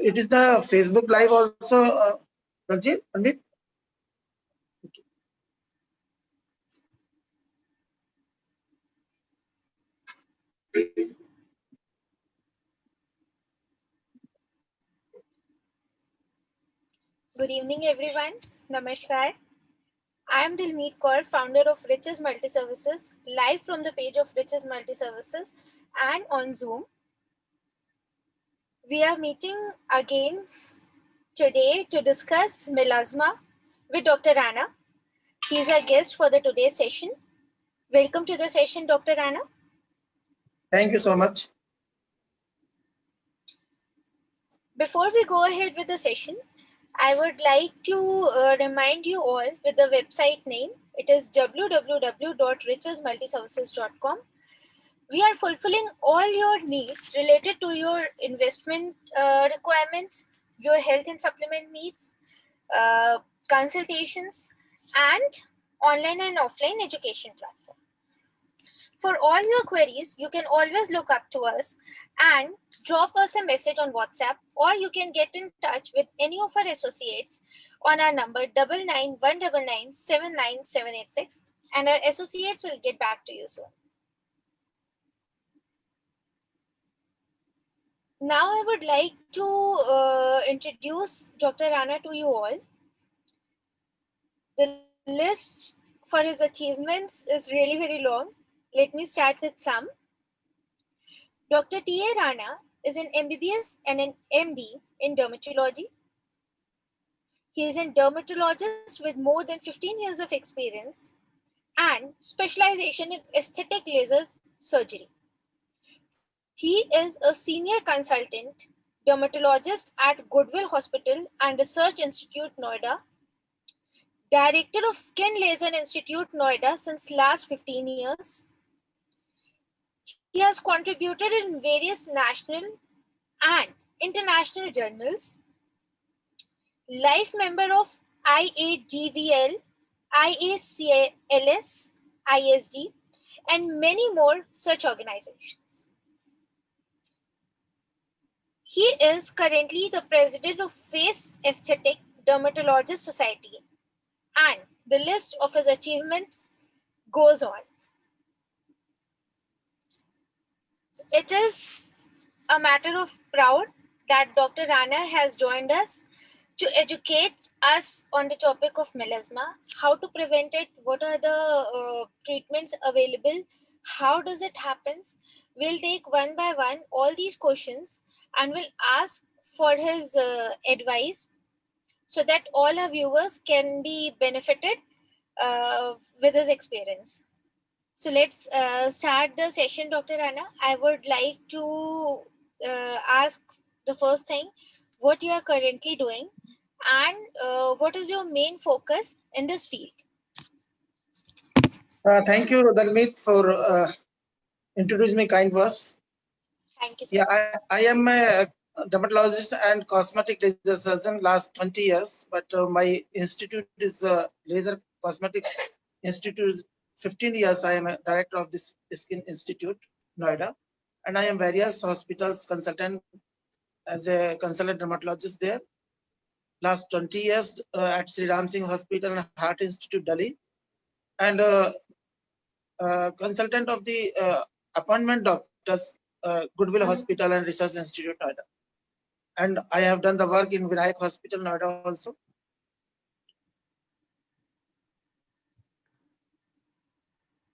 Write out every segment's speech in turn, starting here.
it is the Facebook Live also, Daljit, Amit? Okay. Good evening, everyone. Namaskar. I am Dilmeet Kaur, founder of Riches Multi Services, live from the page of Riches Multi Services and on Zoom. We are meeting again today to discuss melasma with Dr. Rana. He is our guest for the today's session. Welcome to the session, Dr. Rana. Thank you so much. Before we go ahead with the session, I would like to remind you all with the website name. It is www.richesmultiservices.com. We are fulfilling all your needs related to your investment requirements, your health and supplement needs, consultations, and online and offline education platform. For all your queries, you can always look up to us and drop us a message on WhatsApp, or you can get in touch with any of our associates on our number 9919979786, and our associates will get back to you soon. Now I would like to introduce Dr. Rana to you all. The list for his achievements is really very long. Let me start with some. Dr. T.A. Rana is an MBBS and an MD in dermatology. He is a dermatologist with more than 15 years of experience and specialization in aesthetic laser surgery. He is a senior consultant dermatologist at Goodwill Hospital and Research Institute, Noida. Director of Skin Laser Institute, Noida since last 15 years. He has contributed in various national and international journals. Life member of IADVL, IACLS, ISD, and many more such organizations. He is currently the president of Face Aesthetic Dermatologist Society, and the list of his achievements goes on. It is a matter of proud that Dr. Rana has joined us to educate us on the topic of melasma, how to prevent it, what are the treatments available, how does it happen. We'll take one by one all these questions and we'll ask for his advice so that all our viewers can be benefited with his experience. So let's start the session, Dr. Rana. I would like to ask the first thing, what you are currently doing and what is your main focus in this field? Thank you, Dalmeet, for introducing me kind words. Thank you, sir. Yeah, I am a dermatologist and cosmetic laser surgeon last 20 years, but my institute is Laser Cosmetics Institute. 15 years I am a director of this Skin Institute, Noida, and I am various hospitals consultant as a consultant dermatologist there. Last 20 years at Sri Ram Singh Hospital and Heart Institute, Delhi, and consultant of the appointment doctors, Goodwill Hospital and Research Institute, Noida. And I have done the work in Vinayak Hospital, Noida also.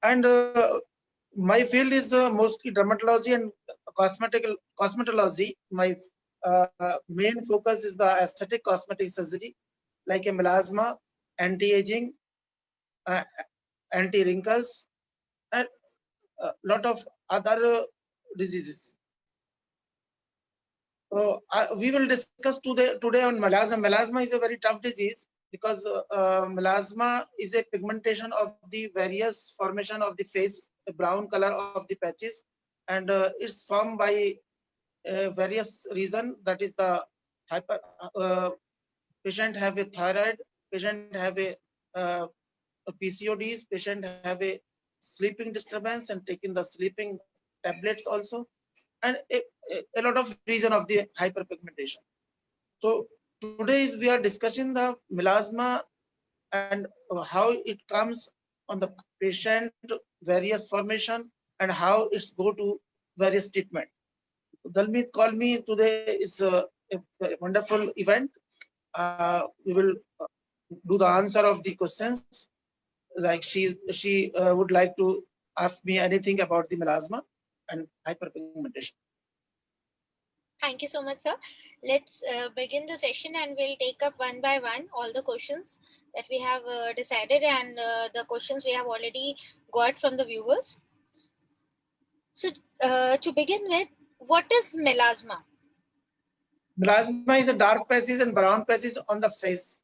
And my field is mostly dermatology and cosmetology. My main focus is the aesthetic cosmetic surgery, like a melasma, anti-aging, anti-wrinkles, and a lot of other diseases. So we will discuss today on melasma. Melasma is a very tough disease because melasma is a pigmentation of the various formation of the face, the brown color of the patches, and it's formed by various reason. That is the hyper patient have a thyroid, patient have a PCODs, patient have a sleeping disturbance and taking the sleeping tablets also, and a lot of reason of the hyperpigmentation. So today we are discussing the melasma and how it comes on the patient, various formation, and how it's go to various treatment. Dalmeet called me today is a wonderful event. We will do the answer of the questions. Like she would like to ask me anything about the melasma and hyperpigmentation. Thank you so much, sir. Let's begin the session and we'll take up one by one all the questions that we have decided and the questions we have already got from the viewers. So to begin with, what is melasma? Melasma is a dark patches and brown patches on the face.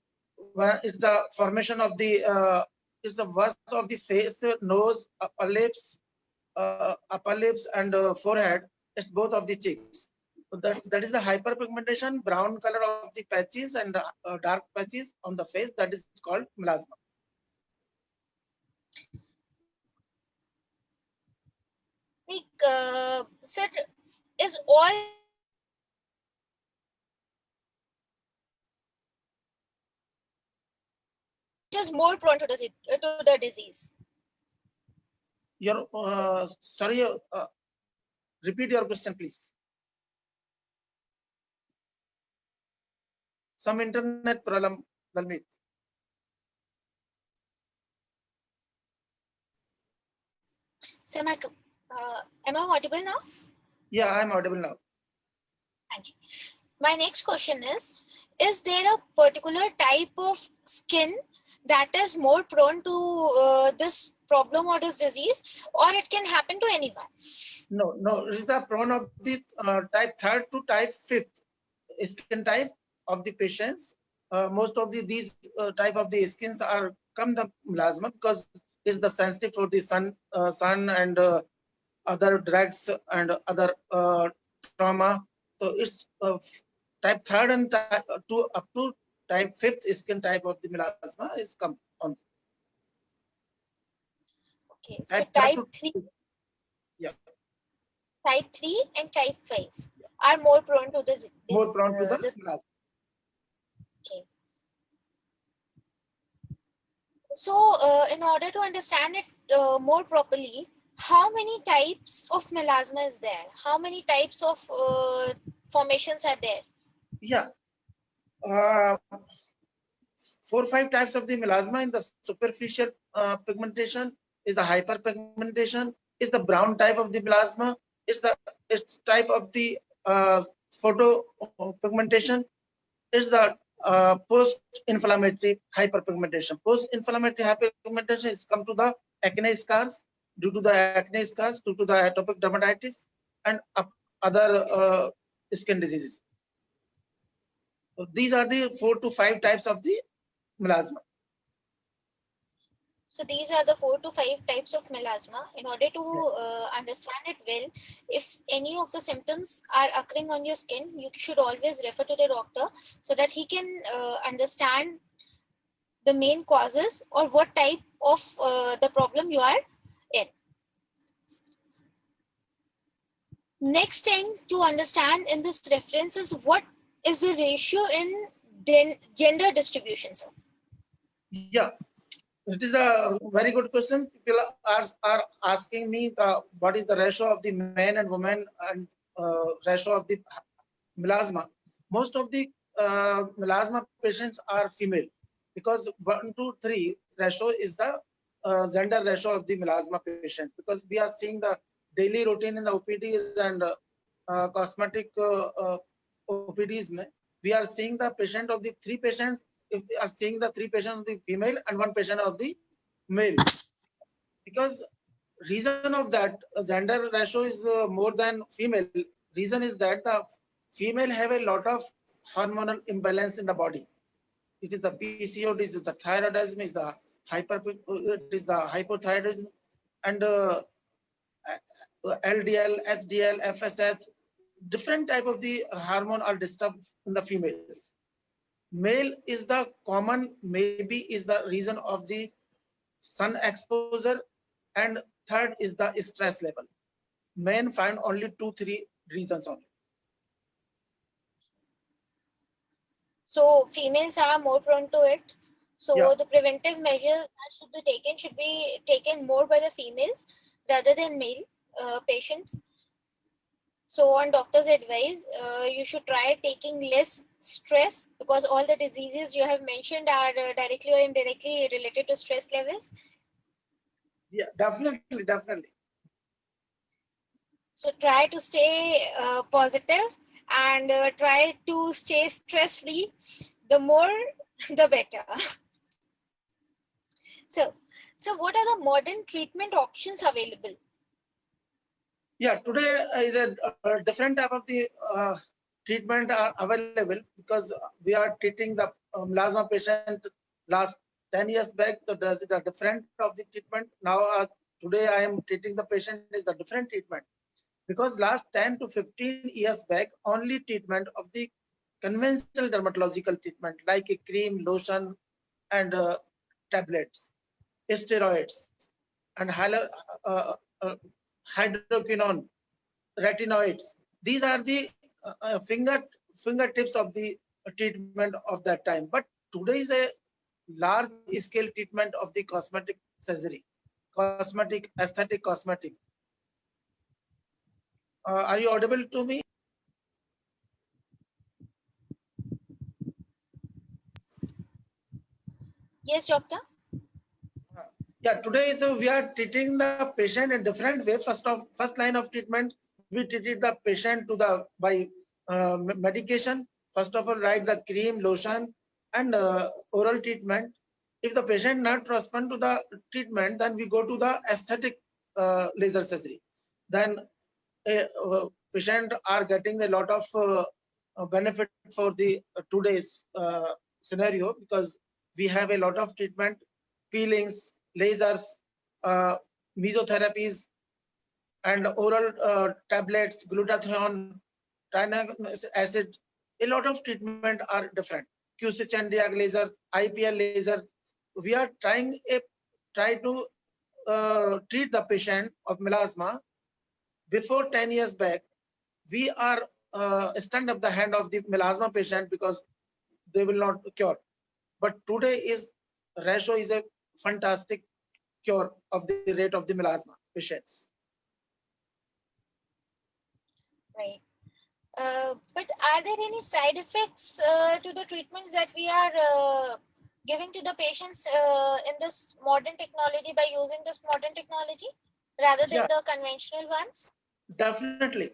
It's the formation of the it's the worst of the face, nose, upper lips and forehead. It's both of the cheeks. So that is the hyperpigmentation, brown color of the patches and dark patches on the face. That is called melasma. Like, sir, is all just more prone to the disease? Your sorry, repeat your question, please. Some internet problem, Dalmeet. So am I audible now? Yeah, I'm audible now. Thank you. My next question is there a particular type of skin that is more prone to this problem or this disease, or it can happen to anyone? No, it is the prone of the type 3rd to type 5th skin type of the patients. Most of these type of the skins are come the melasma because it's the sensitive for the sun and other drugs and other trauma. So it's type 3rd and to up to type 5th skin type of the melasma is come on. Okay, so type 3, yeah, type 3 and type 5 are more prone to this. More prone to the this. melasma. Okay. So, in order to understand it more properly, how many types of melasma is there? How many types of formations are there? Yeah. 4 or 5 types of the melasma in the superficial pigmentation is the hyperpigmentation, is the brown type of the melasma, it's type of the photo pigmentation, is the post-inflammatory hyperpigmentation. Post-inflammatory hyperpigmentation is come to the acne scars, due to the acne scars, due to the atopic dermatitis and other skin diseases. So these are the 4 to 5 types of the melasma. So these are the 4 to 5 types of melasma. In order to understand it well, if any of the symptoms are occurring on your skin, you should always refer to the doctor so that he can understand the main causes or what type of the problem you are in. Next thing to understand in this reference is what is the ratio in gender distribution, sir? Yeah, it is a very good question. People are asking me what is the ratio of the men and women and ratio of the melasma. Most of the melasma patients are female because 1 to 3 ratio is the gender ratio of the melasma patient, because we are seeing the daily routine in the OPDs and cosmetic OPDs. We are seeing the patient of the 3 patients. If we are seeing the 3 patients of the female and 1 patient of the male, because reason of that gender ratio is more than female. Reason is that the female have a lot of hormonal imbalance in the body. It is the PCOD, it is the thyroidism, it is the hypothyroidism, and LDL, HDL, FSH, different type of the hormone are disturbed in the females. Male is the common, maybe is the reason of the sun exposure, and third is the stress level. Men find only 2-3 reasons only. So females are more prone to it. So Yeah. the preventive measures that should be taken more by the females rather than male patients. So on doctor's advice, you should try taking less stress, because all the diseases you have mentioned are directly or indirectly related to stress levels. Yeah, definitely. So try to stay positive and try to stay stress free. The more, the better. So, so what are the modern treatment options available? Yeah, today is a different type of the treatment are available, because we are treating the melasma patient last 10 years back. The different of the treatment now, today I am treating the patient is the different treatment, because last 10 to 15 years back only treatment of the conventional dermatological treatment like a cream, lotion, and tablets, steroids, and uh, hydroquinone, retinoids. These are the fingertips of the treatment of that time. But today is a large scale treatment of the cosmetic surgery, cosmetic, aesthetic cosmetic. Are you audible to me? Yes, doctor. Yeah, today is we are treating the patient in different way. First line of treatment, we treated the patient to the by medication. First of all, write the cream, lotion, and oral treatment. If the patient not respond to the treatment, then we go to the aesthetic laser surgery. Then patient are getting a lot of benefit for the today's scenario, because we have a lot of treatment, peelings, lasers, uh, mesotherapies, and oral tablets, glutathione, tranexamic acid. A lot of treatment are different. QC-Chandiak laser, IPL laser. We are try to treat the patient of melasma. Before 10 years back, we are stand up the hand of the melasma patient, because they will not cure. But today is ratio is a fantastic cure of the rate of the melasma patients. Right. But are there any side effects to the treatments that we are giving to the patients in this modern technology, by using this modern technology rather than Yeah, the conventional ones? definitely.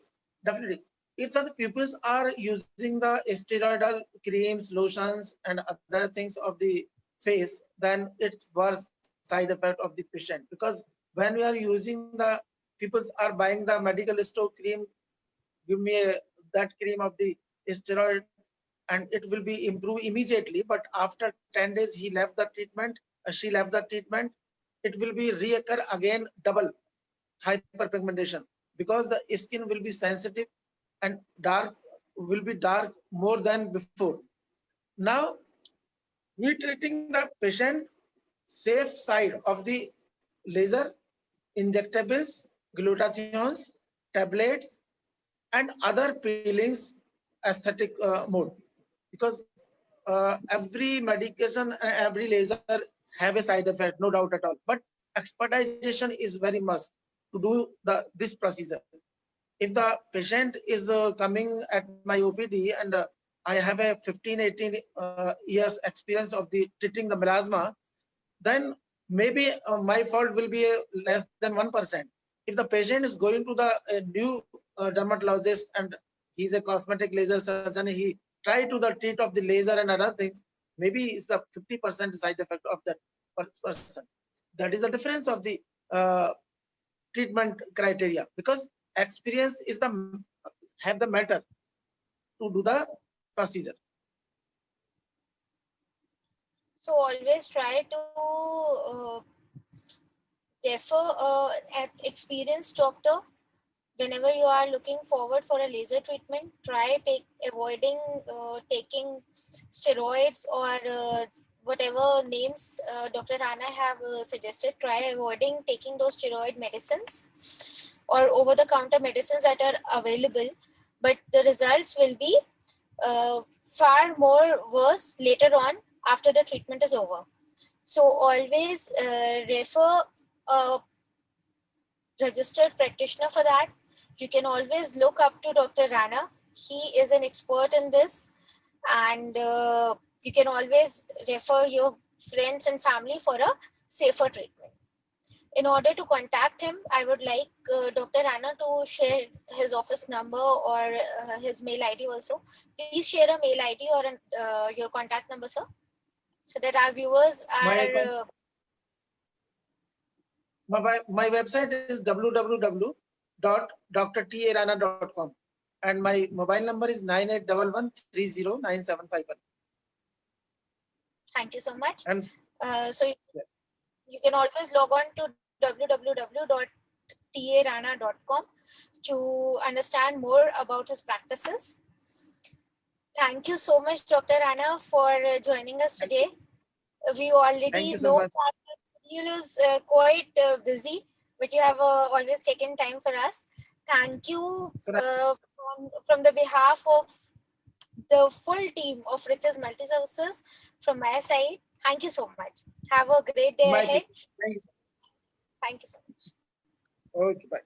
If the pupils are using the steroidal creams, lotions, and other things of the face, then it's worse side effect of the patient, because when we are using the peoples are buying the medical store cream, give me that cream of the steroid, and it will be improve immediately. But after 10 days he left the treatment, she left the treatment, it will be reoccur again double hyperpigmentation, because the skin will be sensitive and dark, will be dark more than before. Now we treating the patient safe side of the laser, injectables, glutathiones, tablets, and other peelings, aesthetic mode, because every medication, every laser have a side effect, no doubt at all. But expertization is very must to do this procedure. If the patient is coming at my OPD, and I have a 15, 18 years experience of the treating the melasma, then maybe my fault will be less than 1%. If the patient is going to the new dermatologist, and he's a cosmetic laser surgeon, he try to the treat of the laser and other things, maybe it's the 50% side effect of that person. That is the difference of the treatment criteria, because experience is the have the matter to do the procedure. So always try to refer an experienced doctor whenever you are looking forward for a laser treatment. Try avoiding taking steroids or whatever names Dr. Rana have suggested. Try avoiding taking those steroid medicines or over the counter medicines that are available, but the results will be far more worse later on after the treatment is over. So always refer a registered practitioner for that. You can always look up to Dr. Rana. He is an expert in this, and you can always refer your friends and family for a safer treatment. In order to contact him, I would like Dr. Rana to share his office number or his mail ID also. Please share a mail ID or your contact number, sir, so that our viewers My are. my website is www.drtarana.com, and my mobile number is 9811309751. Thank you so much. And So you can always log on to www.tarana.com to understand more about his practices. Thank you so much, Dr. Rana, for joining us today. We thank already you so know much. that you is quite busy, but you have always taken time for us. Thank you So from the behalf of the full team of Riches Multi Services from my side. Thank you so much. Have a great day my ahead. thank you. Thank you so much. Okay, bye.